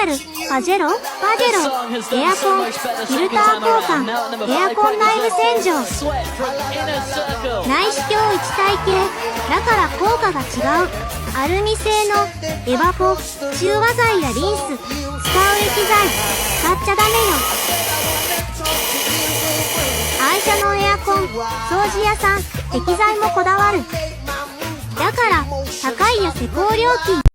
アル、パジェロ、パジェロ、エアコン、フィルター交換、エアコン内部洗浄。内視鏡一体系、だから効果が違う。アルミ製のエバポ、中和剤やリンス、使う液剤、使っちゃダメよ。愛車のエアコン、掃除屋さん、液剤もこだわる。だから、高いよ施工料金。